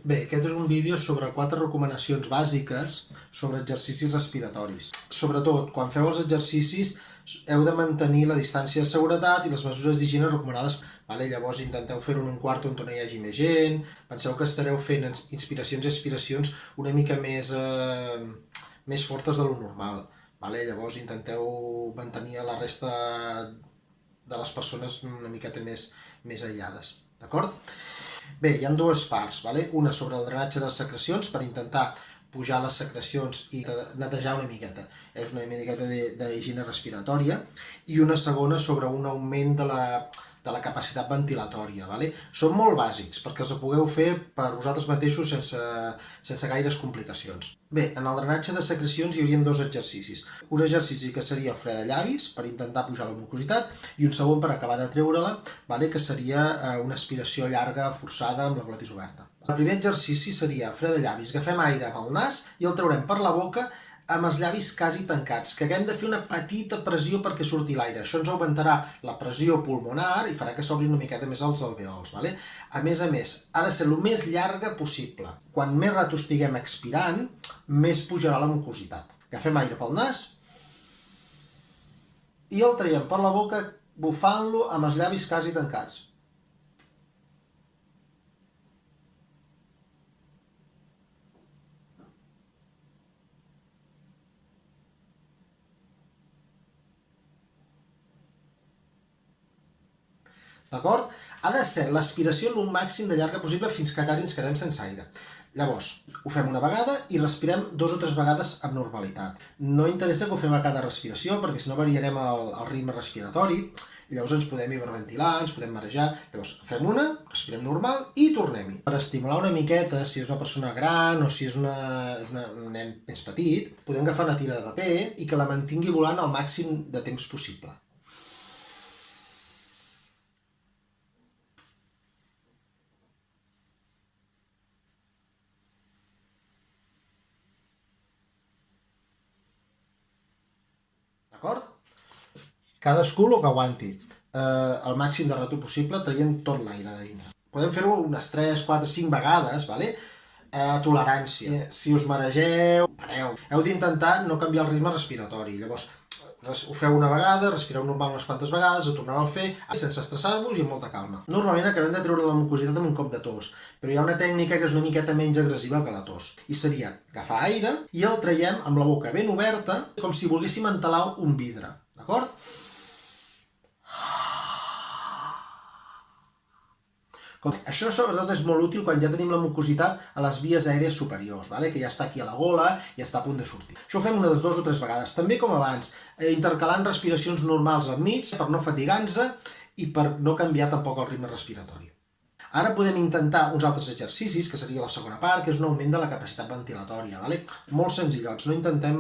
Bé, aquest és un vídeo sobre 4 recomanacions bàsiques sobre exercicis respiratoris. Sobretot, quan feu els exercicis, heu de mantenir la distància de seguretat i les mesures d'higiene recomanades. Llavors intenteu fer-ho en un quart on no hi hagi més gent, penseu que estareu fent inspiracions i expiracions una mica més fortes de lo normal. Llavors intenteu mantenir la resta de les persones una miqueta més aïllades. D'acord? Bé, hi ha dues parts, una sobre el drenatge de les secrecions per intentar pujar les secrecions i netejar una miqueta. És una miqueta d'higiene respiratòria. I una segona sobre un augment de la capacitat ventilatòria. Són molt bàsics perquè els pugueu fer per vosaltres mateixos sense gaires complicacions. Bé, en el drenatge de secrecions hi haurien 2 exercicis. Un exercici que seria el fredallavis per intentar pujar la mucositat i un segon per acabar de treure-la, que seria una aspiració llarga forçada amb la glotis oberta. El primer exercici seria fredallavis. Agafem aire amb el nas i el traurem per la boca amb els llavis quasi tancats, que haguem de fer una petita pressió perquè surti l'aire. Això ens augmentarà la pressió pulmonar i farà que s'obrin una miqueta més els alveols. A més, ha de ser el més llarga possible. Quan més rato estiguem expirant, més pujarà la mucositat. Agafem aire pel nas i el traiem per la boca bufant-lo amb els llavis quasi tancats. D'acord? Ha de ser l'aspiració el màxim de llarga possible fins que quasi ens quedem sense aire. Llavors, ho fem una vegada i respirem 2 o 3 vegades amb normalitat. No interessa que ho fem a cada respiració perquè si no variarem el ritme respiratori i llavors ens podem hiperventilar, ens podem marejar. Llavors, fem una, respirem normal i tornem-hi. Per estimular una miqueta, si és una persona gran o si és un nen més petit, podem agafar una tira de paper i que la mantingui volant el màxim de temps possible. D'acord? Cadascú el que aguanti, el màxim de rato possible traient tot l'aire de dintre. Podem fer-ho unes 3, 4, 5 vegades, tolerància. Si us maregeu, pareu. Heu d'intentar no canviar el ritme respiratori. Llavors, ho feu una vegada, respireu normal unes quantes vegades, ho torneu a fer sense estressar-vos i amb molta calma. Normalment acabem de treure la mucositat amb un cop de tos, però hi ha una tècnica que és una miqueta menys agressiva que la tos. I seria agafar aire i el traiem amb la boca ben oberta, com si volguéssim entelar un vidre. D'acord? Això sobretot és molt útil quan ja tenim la mucositat a les vies aèries superiors, que ja està aquí a la gola i ja està a punt de sortir. Això ho fem unes 2 o 3 vegades, també com abans, intercalant respiracions normals enmig per no fatigar-nos i per no canviar tampoc el ritme respiratori. Ara podem intentar uns altres exercicis, que seria la segona part, que és un augment de la capacitat ventilatòria. Molt senzillots, no intentem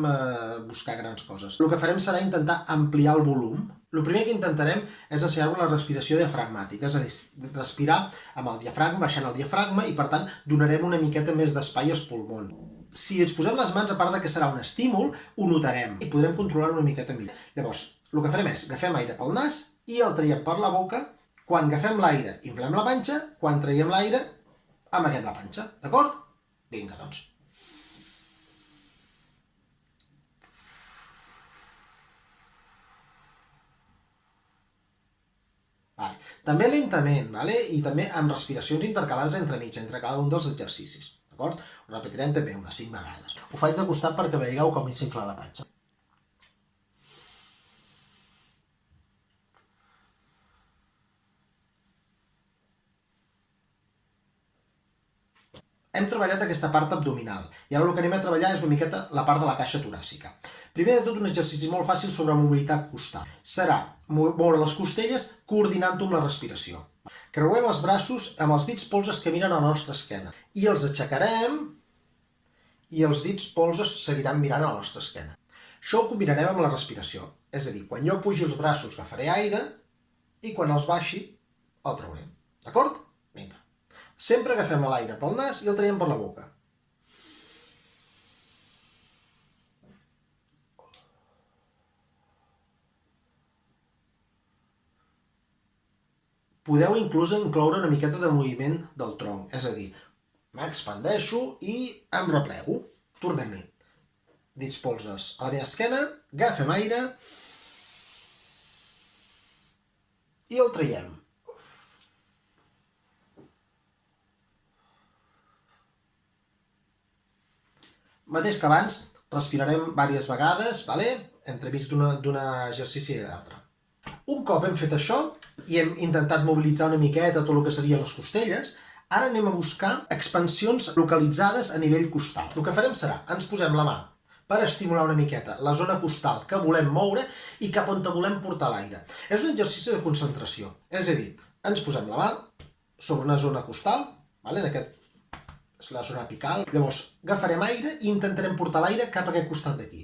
buscar grans coses. El que farem serà intentar ampliar el volum. El primer que intentarem és ensenyar-vos la respiració diafragmàtica, és a dir, respirar amb el diafragma, baixant el diafragma, i per tant donarem una miqueta més d'espai als pulmons. Si ens posem les mans, a part que serà un estímul, ho notarem i podrem controlar una miqueta millor. Llavors, el que farem és agafem aire pel nas i el traiem per la boca. Quan agafem l'aire, inflem la panxa, quan traiem l'aire, amaguem la panxa, d'acord? Vinga, doncs. També lentament, i també amb respiracions intercalades entremig, entre cada un dels exercicis, d'acord? Ho repetirem també unes 5 vegades. Ho faig de costat perquè veieu com s'infla la panxa. Hem treballat aquesta part abdominal i ara el que anem a treballar és una miqueta la part de la caixa toràcica. Primer de tot, un exercici molt fàcil sobre mobilitat costal. Serà moure les costelles coordinant-ho amb la respiració. Creuem els braços amb els dits polzes que miren a la nostra esquena i els aixecarem i els dits polzes seguiran mirant a la nostra esquena. Això ho combinarem amb la respiració, és a dir, quan jo pugi els braços agafaré aire i quan els baixi el traurem. D'acord? Vinga. Sempre agafem l'aire pel nas i el traiem per la boca. Podeu inclús incloure una miqueta de moviment del tronc, és a dir, m'expandeixo i em replego. Tornem-hi. Dits polzes a la meva esquena, agafem aire i el traiem. Mateix que abans, respirarem diverses vegades, entremig d'un exercici i l'altre. Un cop hem fet això i hem intentat mobilitzar una miqueta tot el que serien les costelles, ara anem a buscar expansions localitzades a nivell costal. El que farem serà, ens posem la mà per estimular una miqueta la zona costal que volem moure i cap on volem portar l'aire. És un exercici de concentració, és a dir, ens posem la mà sobre una zona costal, en aquest és la zona apical, llavors agafarem aire i intentarem portar l'aire cap a aquest costat d'aquí.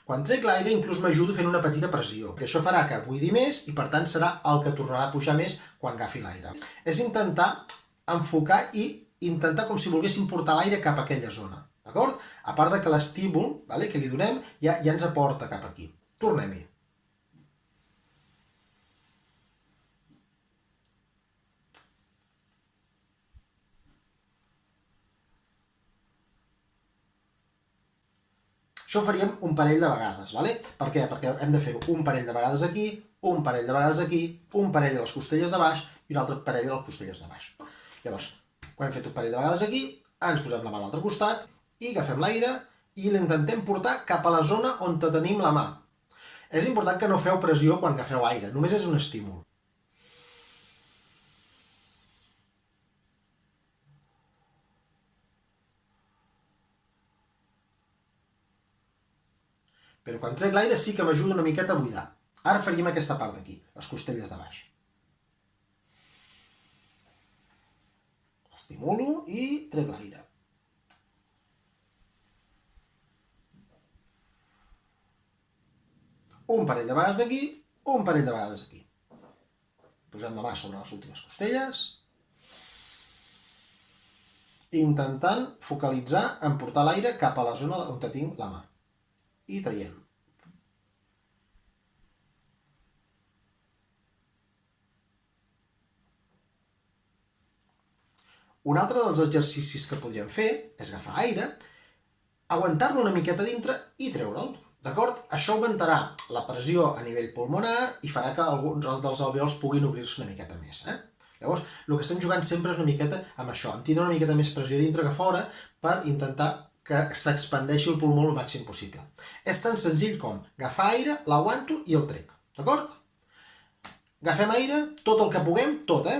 Quan trec l'aire inclús m'ajudo fent una petita pressió, que això farà que buidi més i per tant serà el que tornarà a pujar més quan agafi l'aire. És intentar enfocar i intentar com si volguéssim portar l'aire cap a aquella zona, d'acord? A part de que l'estímul que li donem ja ens aporta cap aquí. Tornem-hi. Això ho faríem un parell de vegades, Per què? Perquè hem de fer-ho un parell de vegades aquí, un parell de vegades aquí, un parell a les costelles de baix i un altre parell a les costelles de baix. Llavors, ho hem fet un parell de vegades aquí, ens posem la mà a l'altre costat i agafem l'aire i l'intentem portar cap a la zona on tenim la mà. És important que no feu pressió quan agafeu aire, només és un estímul. Però quan trec l'aire sí que m'ajuda una miqueta a buidar. Ara faríem aquesta part d'aquí, les costelles de baix. Estimulo i trec l'aire. Un parell de vegades aquí, un parell de vegades aquí. Posem la mà sobre les últimes costelles. Intentant focalitzar en portar l'aire cap a la zona on tinc la mà. I traiem. Un altre dels exercicis que podríem fer és agafar aire, aguantar-lo una miqueta dintre i treure'l. D'acord? Això augmentarà la pressió a nivell pulmonar i farà que alguns dels alveols puguin obrir-se una miqueta més. Llavors, el que estem jugant sempre és una miqueta amb això, amb tindre una miqueta més pressió dintre que fora per intentar que s'expandeixi el pulmó el màxim possible. És tan senzill com agafar aire, l'aguanto i el trec. D'acord? Agafem aire, tot el que puguem, tot,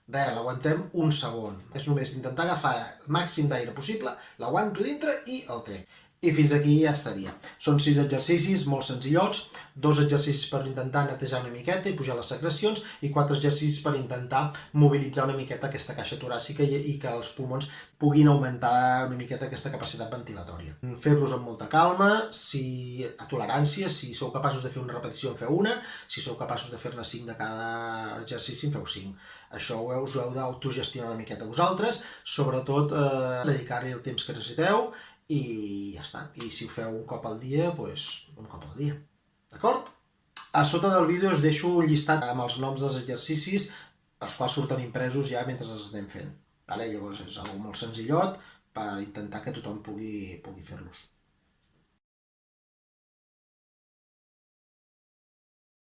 Res, l'aguantem un segon. És només intentar agafar el màxim d'aire possible, l'aguanto dintre i el trec. I fins aquí ja estaria. Són 6 exercicis molt senzillots, 2 exercicis per intentar netejar una miqueta i pujar les secrecions i 4 exercicis per intentar mobilitzar una miqueta aquesta caixa toràcica i que els pulmons puguin augmentar una miqueta aquesta capacitat ventilatòria. Fer-los amb molta calma, a tolerància, si sou capaços de fer una repetició en feu una, si sou capaços de fer-ne 5 de cada exercici en feu 5. Això us ho heu d'autogestionar una miqueta vosaltres, sobretot dedicar-hi el temps que necessiteu i ja està. I si ho feu un cop al dia, doncs un cop al dia. D'acord? A sota del vídeo us deixo un llistat amb els noms dels exercicis, els quals surten impresos ja mentre els anem fent. Llavors és una cosa molt senzillot per intentar que tothom pugui fer-los.